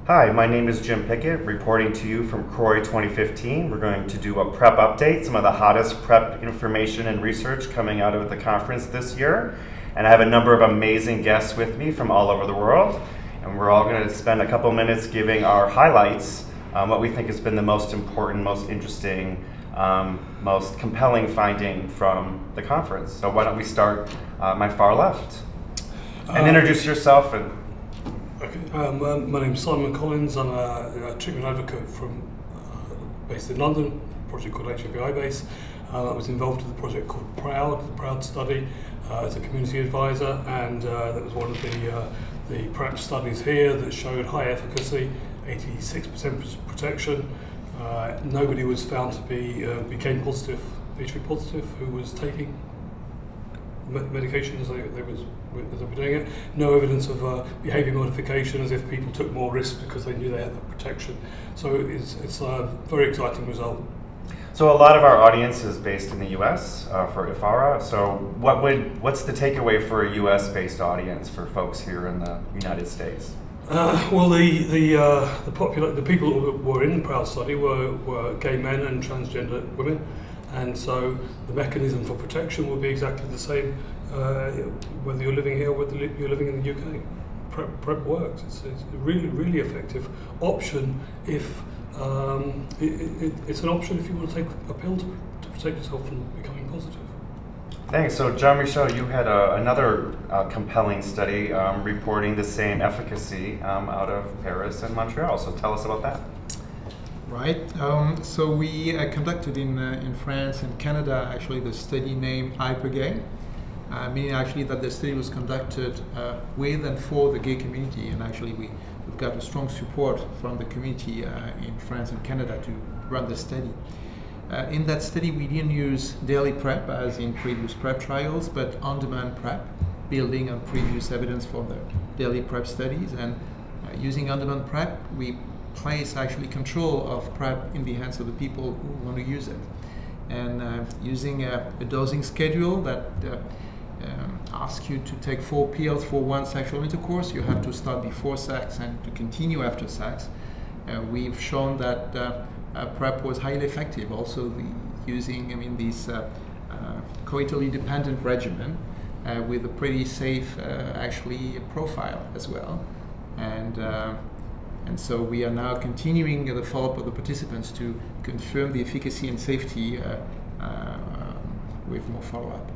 Hi, my name is Jim Pickett, reporting to you from CROI 2015. We're going to do a PrEP update, some of the hottest PrEP information and research coming out of the conference this year. And I have a number of amazing guests with me from all over the world. And we're all going to spend a couple minutes giving our highlights, what we think has been the most important, most interesting, most compelling finding from the conference. So why don't we start my far left? And introduce yourself. Okay. My name's Simon Collins. I'm a treatment advocate based in London, a project called HIVI-Base. I was involved in the project called PROUD study as a community advisor, and that was one of the PrEP studies here that showed high efficacy, 86% protection. Nobody was found to became positive, HIV positive, who was taking medication as they were doing it. No evidence of behaviour modification, as if people took more risks because they knew they had the protection. So it's a very exciting result. So a lot of our audience is based in the U.S. For IFARA. So what's the takeaway for a U.S.-based audience for folks here in the United States? Well, the people who were in the PROUD study were gay men and transgender women. And so the mechanism for protection will be exactly the same whether you're living here or whether you're living in the UK. PrEP works. It's a really, really effective option if it's an option if you want to take a pill to protect yourself from becoming positive. Thanks. So Jean-Michel, you had another compelling study reporting the same efficacy out of Paris and Montreal. So tell us about that. Right. So we conducted in France and Canada actually the study named IPERGAY, meaning actually that the study was conducted with and for the gay community, and actually we've got a strong support from the community in France and Canada to run the study. In that study we didn't use daily PrEP as in previous PrEP trials, but on-demand PrEP, building on previous evidence from the daily PrEP studies, and using on-demand PrEP we place actually control of PrEP in the hands of the people who want to use it, and using a dosing schedule that asks you to take 4 pills for one sexual intercourse. You have to start before sex and to continue after sex. We've shown that PrEP was highly effective, also using this coitally dependent regimen with a pretty safe actually profile as well, and so we are now continuing the follow-up of the participants to confirm the efficacy and safety with more follow-up.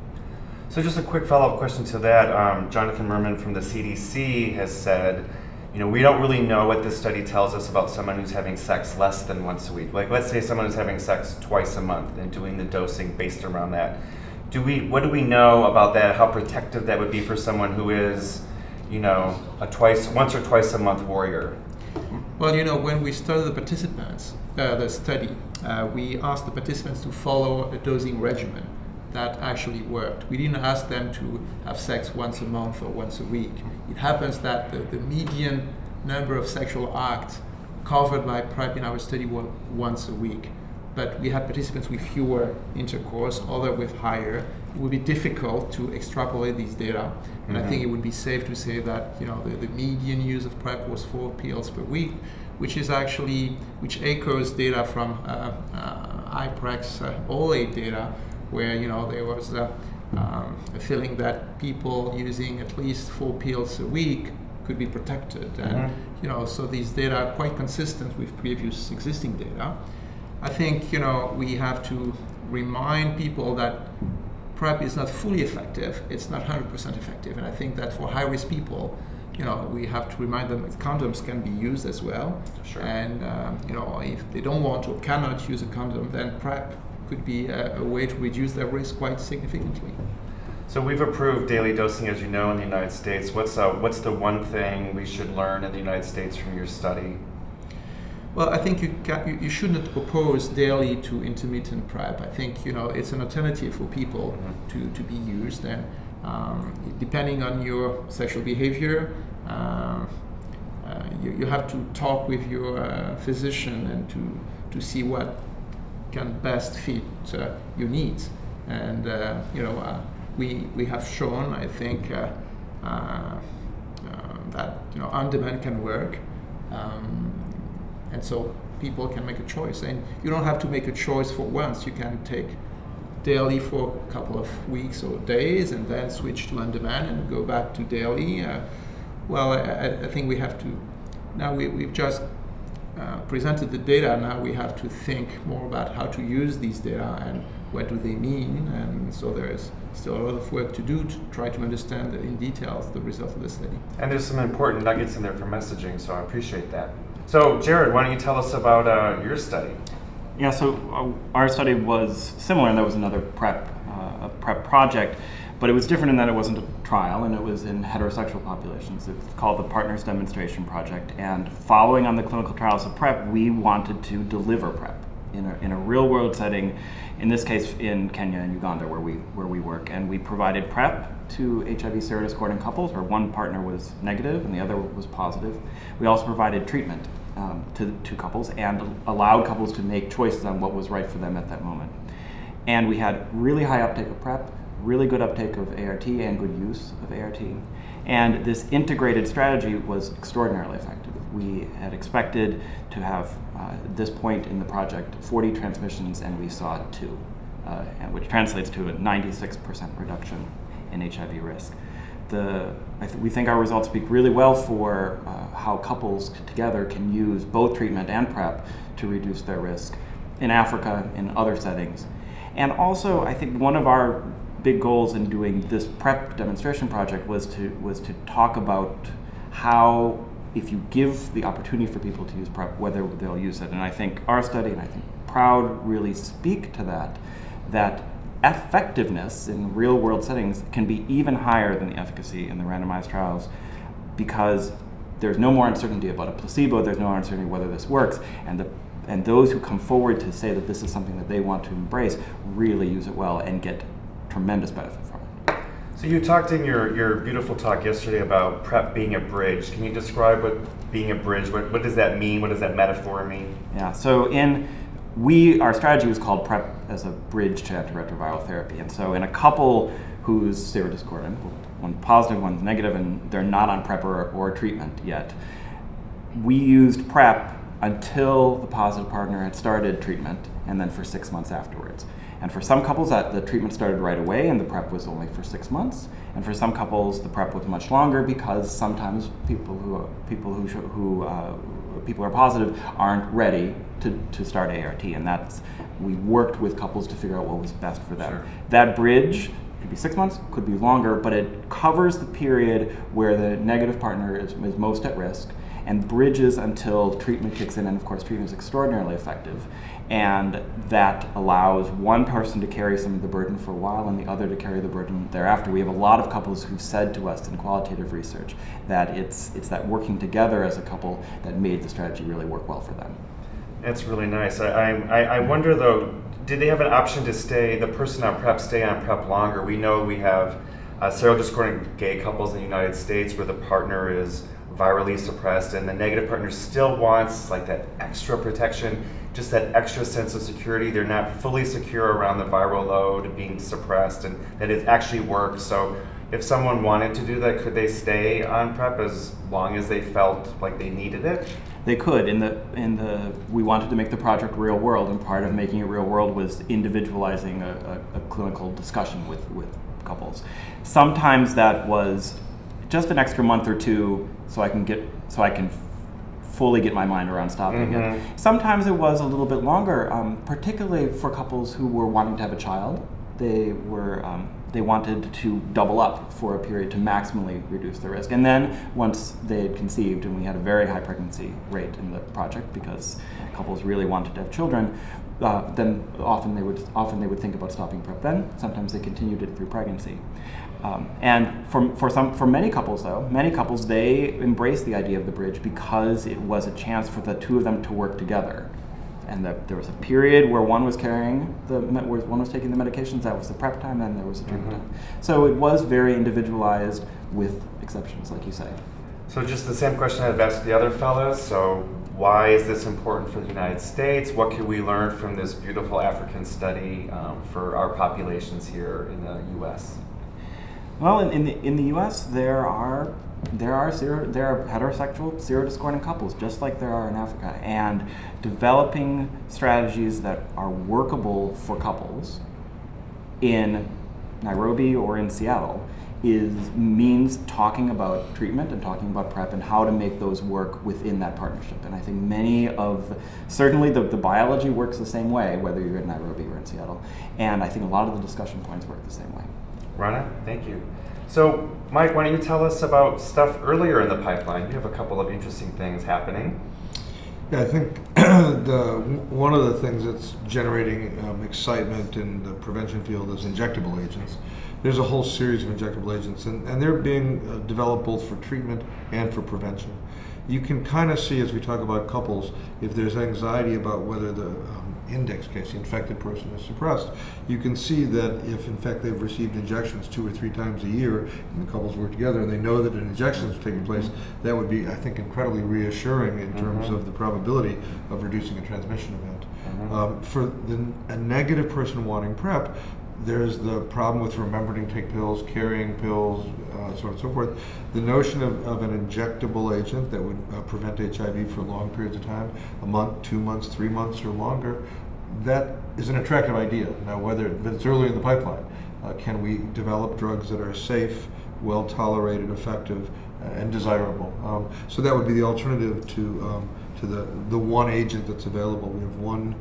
So just a quick follow-up question to that. Jonathan Merman from the CDC has said, we don't really know what this study tells us about someone who's having sex less than once a week. Like, let's say someone is having sex twice a month and doing the dosing based around that. What do we know about that? How protective that would be for someone who is, once or twice a month warrior? Well, when we started the study, we asked the participants to follow a dosing regimen that actually worked. We didn't ask them to have sex once a month or once a week. It happens that the median number of sexual acts covered by PrEP in our study were once a week. But we had participants with fewer intercourse, others with higher. It would be difficult to extrapolate these data, and I think it would be safe to say that the median use of PrEP was 4 pills per week, which echoes data from IPREX OLATE data, where there was a feeling that people using at least 4 pills a week could be protected, and so these data are quite consistent with previous existing data. I think we have to remind people that PrEP is not fully effective. It's not 100% effective, and I think that for high-risk people, we have to remind them that condoms can be used as well. Sure. And if they don't want or cannot use a condom, then PrEP could be a way to reduce their risk quite significantly. So we've approved daily dosing, as you know, in the United States. What's the one thing we should learn in the United States from your study? Well, I think you shouldn't oppose daily to intermittent PrEP. I think it's an alternative for people to be used, and depending on your sexual behavior, you have to talk with your physician and to see what can best fit your needs. And we have shown, I think, that on-demand can work. And so people can make a choice. And you don't have to make a choice for once. You can take daily for a couple of weeks or days and then switch to on-demand and go back to daily. Well, I think we have to, now we've just presented the data, now we have to think more about how to use these data and what do they mean. And so there is still a lot of work to do to try to understand in details the results of the study. And there's some important nuggets in there for messaging, so I appreciate that. So Jared, why don't you tell us about your study? Yeah, so our study was similar, and that was another a PrEP project, but it was different in that it wasn't a trial, and it was in heterosexual populations. It's called the Partners Demonstration Project, and following on the clinical trials of PrEP, we wanted to deliver PrEP in a real-world setting, in this case in Kenya and Uganda where we work, and we provided PrEP to HIV serodiscordant couples where one partner was negative and the other was positive. We also provided treatment to couples and allowed couples to make choices on what was right for them at that moment. And we had really high uptake of PrEP, really good uptake of ART and good use of ART. And this integrated strategy was extraordinarily effective. We had expected to have, at this point in the project, 40 transmissions, and we saw 2, which translates to a 96% reduction in HIV risk. We think our results speak really well for how couples together can use both treatment and PrEP to reduce their risk in Africa, in other settings. And also, I think one of our big goals in doing this PrEP demonstration project was to talk about how, if you give the opportunity for people to use PrEP, whether they'll use it. And I think our study, and I think PROUD really speak to that effectiveness in real-world settings can be even higher than the efficacy in the randomized trials, because there's no more uncertainty about a placebo, there's no uncertainty whether this works, and those who come forward to say that this is something that they want to embrace really use it well and get tremendous benefit from it. So you talked in your beautiful talk yesterday about PrEP being a bridge. Can you describe what being a bridge, what does that mean? What does that metaphor mean? Yeah, so our strategy was called PrEP as a bridge to antiretroviral therapy. And so in a couple who's serodiscordant, one positive, one's negative, and they're not on PrEP or treatment yet, we used PrEP until the positive partner had started treatment, and then for 6 months afterwards. And for some couples, the treatment started right away and the PrEP was only for 6 months. And for some couples, the PrEP was much longer, because sometimes people who are positive aren't ready to start ART. And we worked with couples to figure out what was best for them. Sure. That bridge could be 6 months, could be longer, but it covers the period where the negative partner is most at risk, and bridges until treatment kicks in. And of course, treatment is extraordinarily effective. And that allows one person to carry some of the burden for a while and the other to carry the burden thereafter. We have a lot of couples who've said to us in qualitative research that it's that working together as a couple that made the strategy really work well for them. That's really nice. I wonder though, did they have an option to the person on PrEP stay on PrEP longer? We know we have serodiscordant gay couples in the United States where the partner is virally suppressed and the negative partner still wants like that extra protection, just that extra sense of security. They're not fully secure around the viral load being suppressed and that it actually works. So if someone wanted to do that, could they stay on PrEP as long as they felt like they needed it? They could. We wanted to make the project real world, and part of making it real world was individualizing a clinical discussion with couples. Sometimes that was just an extra month or two so I can fully get my mind around stopping it. Sometimes it was a little bit longer, particularly for couples who were wanting to have a child. They wanted to double up for a period to maximally reduce the risk. And then once they had conceived, and we had a very high pregnancy rate in the project because couples really wanted to have children, then often they would think about stopping PrEP then. Sometimes they continued it through pregnancy. And for many couples though, they embraced the idea of the bridge because it was a chance for the two of them to work together. And there was a period where one was taking the medications, that was the PrEP time, and there was a treatment time. So it was very individualized with exceptions, like you say. So just the same question I've asked the other fellows. So why is this important for the United States? What can we learn from this beautiful African study for our populations here in the U.S.? Well, in the U.S. there are there are heterosexual serodiscordant couples, just like there are in Africa, and developing strategies that are workable for couples in Nairobi or in Seattle means talking about treatment and talking about PrEP and how to make those work within that partnership. And I think certainly the biology works the same way, whether you're in Nairobi or in Seattle, and I think a lot of the discussion points work the same way. Rana, thank you. So, Mike, why don't you tell us about stuff earlier in the pipeline? You have a couple of interesting things happening. Yeah, I think one of the things that's generating excitement in the prevention field is injectable agents. There's a whole series of injectable agents, and they're being developed both for treatment and for prevention. You can kind of see, as we talk about couples, if there's anxiety about whether the index case, the infected person, is suppressed, you can see that if in fact they've received injections 2 or 3 times a year and the couples work together and they know that an injection is taking place, that would be, I think, incredibly reassuring in terms of the probability of reducing a transmission event. For a negative person wanting PrEP, there's the problem with remembering to take pills, carrying pills, so on and so forth. The notion of an injectable agent that would prevent HIV for long periods of time, a month, 2 months, 3 months, or longer, that is an attractive idea. Now, but it's early in the pipeline. Can we develop drugs that are safe, well tolerated, effective, and desirable? So that would be the alternative to the one agent that's available. We have one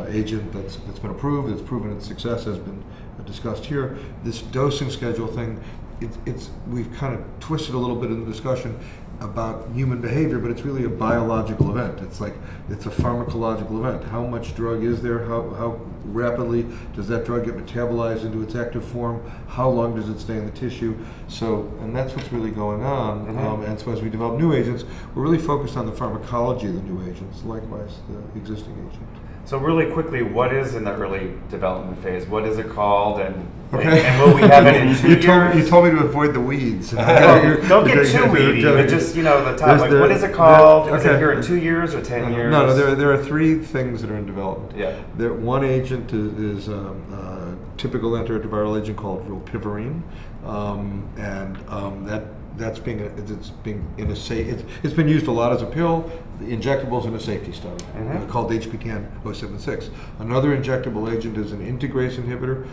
agent that's been approved, that's proven its success, has been discussed here. This dosing schedule thing, we've kind of twisted a little bit in the discussion about human behavior, but it's really a biological event. It's a pharmacological event. How much drug is there? How rapidly does that drug get metabolized into its active form? How long does it stay in the tissue? And that's what's really going on. And so as we develop new agents, we're really focused on the pharmacology of the new agents, likewise the existing agent. So really quickly, what is in the early development phase? What is it called, and will we have it in 2 years? You told me to avoid the weeds. Don't get too weedy, but just, the top. What is it called? Is it here in 2 years or 10 years? No, there are 3 things that are in development. Yeah. One agent is a typical antiretroviral agent called rilpivirine, it's been used a lot as a pill. The injectables in a safety study called HPTN-076. Another injectable agent is an integrase inhibitor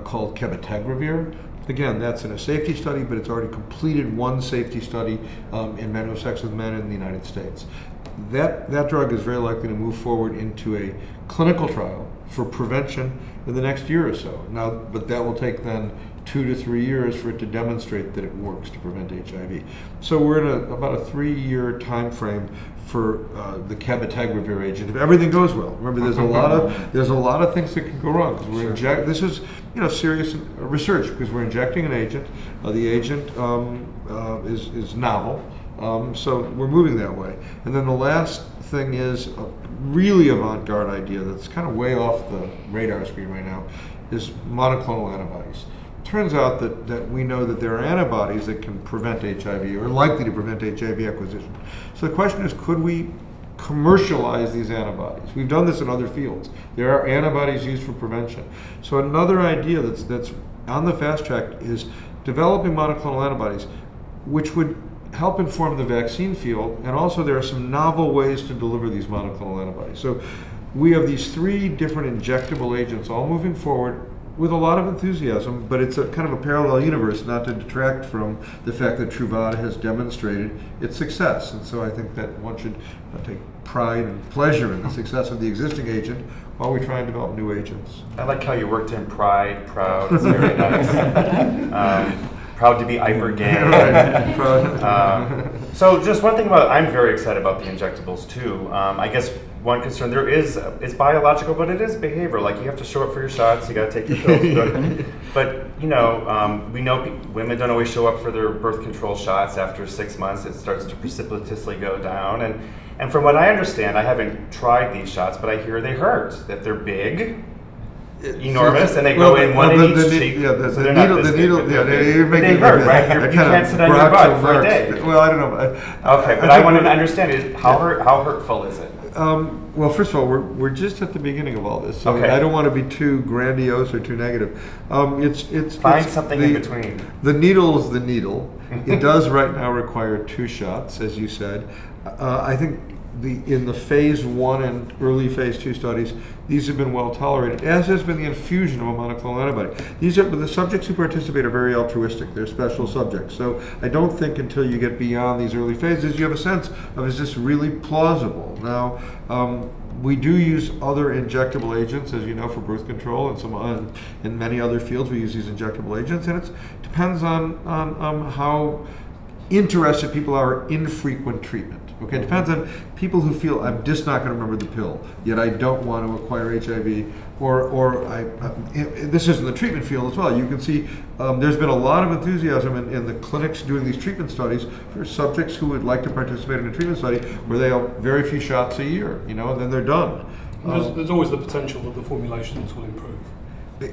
called cabotegravir. Again, that's in a safety study, but it's already completed one safety study in men who have sex with men in the United States. That drug is very likely to move forward into a clinical trial for prevention in the next year or so. Now, but that will take then 2 to 3 years for it to demonstrate that it works to prevent HIV. So we're in about a 3-year time frame for the cabotegravir agent. If everything goes well, remember there's a lot of things that can go wrong. This is serious research because we're injecting an agent. The agent is novel. So we're moving that way. And then the last thing is a really avant-garde idea that's kind of way off the radar screen right now, is monoclonal antibodies. Turns out that we know that there are antibodies that can prevent HIV or are likely to prevent HIV acquisition. So the question is, could we commercialize these antibodies? We've done this in other fields. There are antibodies used for prevention. So another idea that's on the fast track is developing monoclonal antibodies, which would help inform the vaccine field, and also there are some novel ways to deliver these monoclonal antibodies. So we have these 3 different injectable agents all moving forward with a lot of enthusiasm, but it's a kind of a parallel universe, not to detract from the fact that Truvada has demonstrated its success. And so I think that one should take pride and pleasure in the success of the existing agent while we try and develop new agents. I like how you worked in pride, proud. It's very nice. Proud to be IPERGAY. Right. So just one thing I'm very excited about the injectables too. I guess one concern there is, it's biological, but it is behavioral. Like, you have to show up for your shots, you got to take your pills. But we know women don't always show up for their birth control shots after 6 months. It starts to precipitously go down. And from what I understand, I haven't tried these shots, but I hear they hurt, that they're big, enormous, and they go in one in each cheek. Yeah, the needle, they hurt, right? You can't sit on your butt for a day. Well, I don't know. Okay, but I want to understand it. How hurtful is it? Well, first of all, we're just at the beginning of all this, so okay. I don't want to be too grandiose or too negative. Find something in between. The needle is the needle. It does right now require 2 shots, as you said. I think in the phase 1 and early phase 2 studies, these have been well tolerated, as has been the infusion of a monoclonal antibody. The subjects who participate are very altruistic. They're special subjects. So I don't think until you get beyond these early phases, you have a sense of, is this really plausible? Now, we do use other injectable agents, as you know, for birth control, and in many other fields we use these injectable agents, and it depends on how interested people are in frequent treatment. Okay, it depends on people who feel, I'm just not going to remember the pill, yet I don't want to acquire HIV, this is in the treatment field as well. You can see there's been a lot of enthusiasm in the clinics doing these treatment studies for subjects who would like to participate in a treatment study where they have very few shots a year, and then they're done. There's always the potential that the formulations will improve.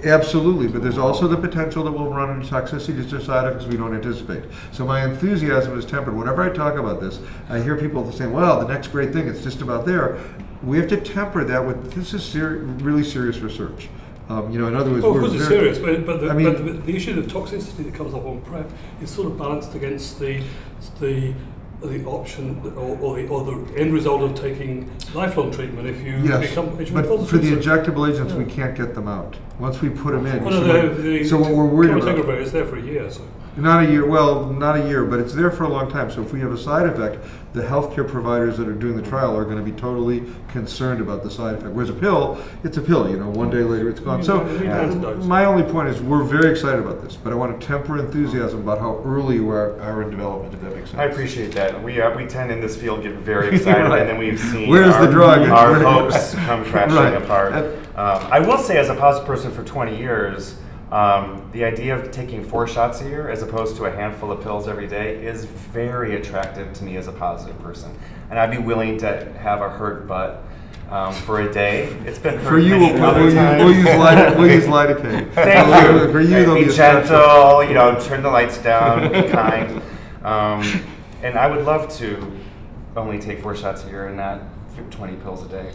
Absolutely, but there's also the potential that we'll run into toxicity or side effects we don't anticipate. So my enthusiasm is tempered. Whenever I talk about this, I hear people saying, well, the next great thing, it's just about there. We have to temper that with, this is really serious research. In other words, of course it's serious, but the issue of toxicity that comes up on PrEP is sort of balanced against the option or the end result of taking lifelong treatment if you become HIV but positive. For the injectable agents, we can't get them out. Once we put them in. The so what we're worried about is there for a year. So. Not a year, well, not a year, but it's there for a long time. So if we have a side effect, the healthcare providers that are doing the trial are going to be totally concerned about the side effect. Whereas a pill, it's a pill, 1 day later it's gone. So my only point is we're very excited about this, but I want to temper enthusiasm about how early we are in development, if that makes sense. I appreciate that. We tend in this field get very excited, right. And then we've seen Where's the drug? Our hopes come crashing apart. I will say, as a positive person for 20 years, the idea of taking 4 shots a year as opposed to a handful of pills every day is very attractive to me as a positive person. And I'd be willing to have a hurt butt for a day. It's been hurt for you, many other times. We'll use lidocaine. Thank you. For you, they'll be be gentle, turn the lights down, be kind. And I would love to only take 4 shots a year and not 20 pills a day.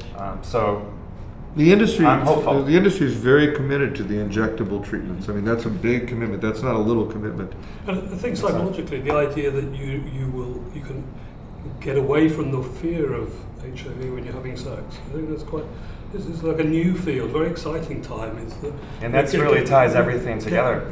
The industry, I'm hopeful. The industry is very committed to the injectable treatments. I mean, that's a big commitment. That's not a little commitment. And I think psychologically, the idea that you can get away from the fear of HIV when you're having sex, I think this is like a new field, very exciting time. And that really ties everything together.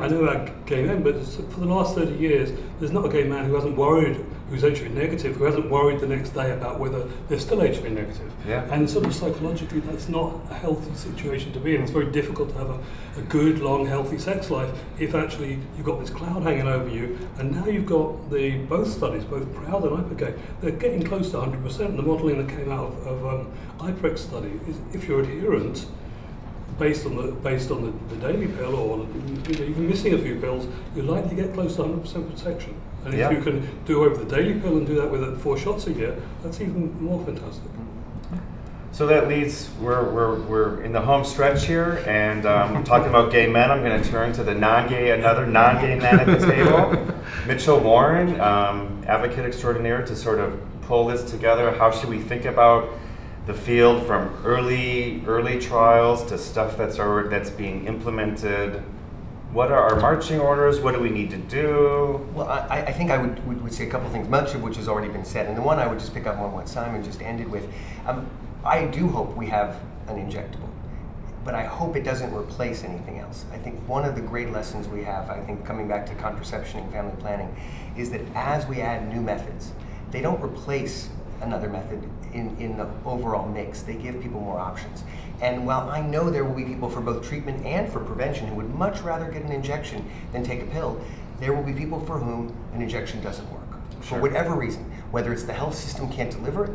I know about gay men, but for the last 30 years, there's not a gay man who hasn't worried, who's HIV negative, who hasn't worried the next day about whether they're still HIV negative. Yeah. And sort of psychologically, that's not a healthy situation to be in. It's very difficult to have a good, long, healthy sex life if actually you've got this cloud hanging over you. And now you've got both studies, both PrEP and IPERGAY, they're getting close to 100%. And the modelling that came out of IPERGAY study is if you're adherent, based on the daily pill, or even missing a few pills, you're likely to get close to 100% protection. And if you can do over the daily pill and do that with 4 shots a year, that's even more fantastic. So that leads, we're in the home stretch here, and we're talking about gay men. I'm going to turn to another non-gay man at the table, Mitchell Warren, advocate extraordinaire, to sort of pull this together. How should we think about the field from early trials to stuff that's being implemented? What are our marching orders? What do we need to do? Well, I think I would say a couple of things, much of which has already been said. And the one I would just pick up on what Simon just ended with. I do hope we have an injectable, but I hope it doesn't replace anything else. I think one of the great lessons we have, I think coming back to contraception and family planning, is that as we add new methods, they don't replace another method in the overall mix. They give people more options. And while I know there will be people for both treatment and for prevention who would much rather get an injection than take a pill, there will be people for whom an injection doesn't work. For whatever reason, whether it's the health system can't deliver it,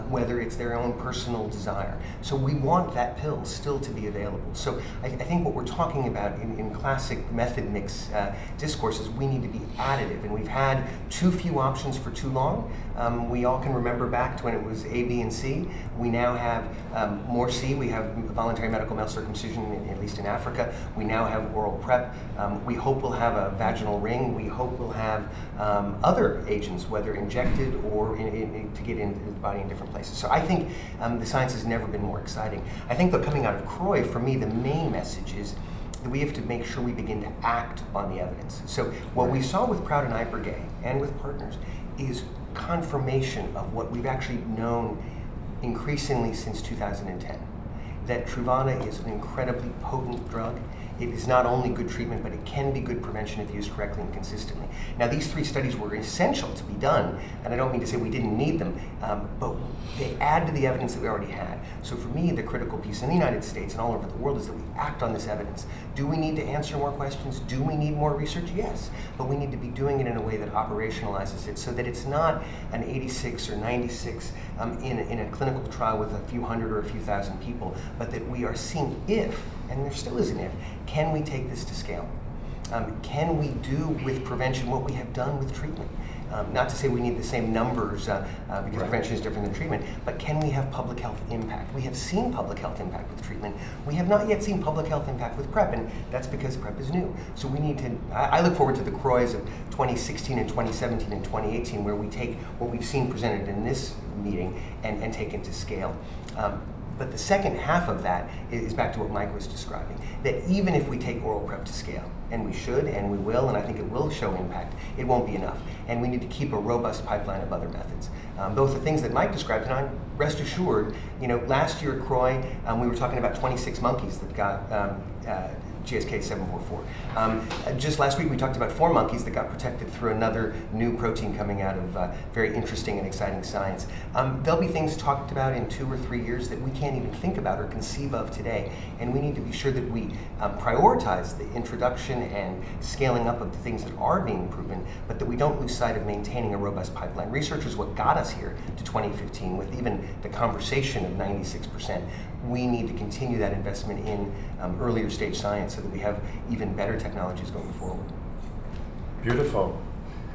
whether it's their own personal desire. So we want that pill still to be available. So I think what we're talking about in classic method mix discourses, we need to be additive. And we've had too few options for too long. We all can remember back to when it was A, B, and C. We now have more C. We have voluntary medical male circumcision, at least in Africa. We now have oral PrEP. We hope we'll have a vaginal ring. We hope we'll have other agents, whether injected or to get into the body in different places. So I think the science has never been more exciting. I think that coming out of CROI, for me, the main message is we have to make sure we begin to act on the evidence. So what we saw with PROUD and IPERGAY and with partners is confirmation of what we've actually known increasingly since 2010, that Truvada is an incredibly potent drug. It is not only good treatment, but it can be good prevention if used correctly and consistently. Now, these 3 studies were essential to be done, and I don't mean to say we didn't need them, but they add to the evidence that we already had. So for me, the critical piece in the United States and all over the world is that we act on this evidence. Do we need to answer more questions? Do we need more research? Yes, but we need to be doing it in a way that operationalizes it so that it's not an 86 or 96 in a clinical trial with a few hundred or a few thousand people, but that we are seeing if, and there still is an if, can we take this to scale? Can we do with prevention what we have done with treatment? Not to say we need the same numbers because prevention is different than treatment, but can we have public health impact? We have seen public health impact with treatment. We have not yet seen public health impact with PrEP, and that's because PrEP is new. So we need to, I look forward to the CROIs of 2016 and 2017 and 2018 where we take what we've seen presented in this meeting and take it to scale. But the second half of that is back to what Mike was describing, that even if we take oral PrEP to scale, and we should, and we will, and I think it will show impact, it won't be enough. And we need to keep a robust pipeline of other methods. Both the things that Mike described, and I'm rest assured, last year at CROI, we were talking about 26 monkeys that got GSK 744. Just last week we talked about 4 monkeys that got protected through another new protein coming out of very interesting and exciting science. There'll be things talked about in 2 or 3 years that we can't even think about or conceive of today, and we need to be sure that we prioritize the introduction and scaling up of the things that are being proven, but that we don't lose sight of maintaining a robust pipeline. Research is what got us here to 2015 with even the conversation of 96%. We need to continue that investment in earlier stage science so that we have even better technologies going forward. Beautiful.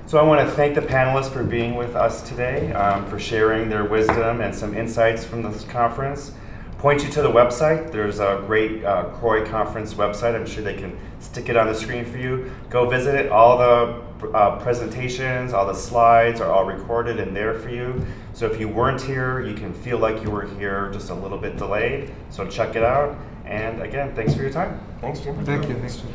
So I want to thank the panelists for being with us today, for sharing their wisdom and some insights from this conference. Point you to the website. There's a great CROI conference website. I'm sure they can stick it on the screen for you. Go visit it. All the presentations, all the slides are all recorded and there for you. So if you weren't here, you can feel like you were here, just a little bit delayed. So check it out. And again, thanks for your time. Thanks, Jim. Thank you. Thanks, Jim.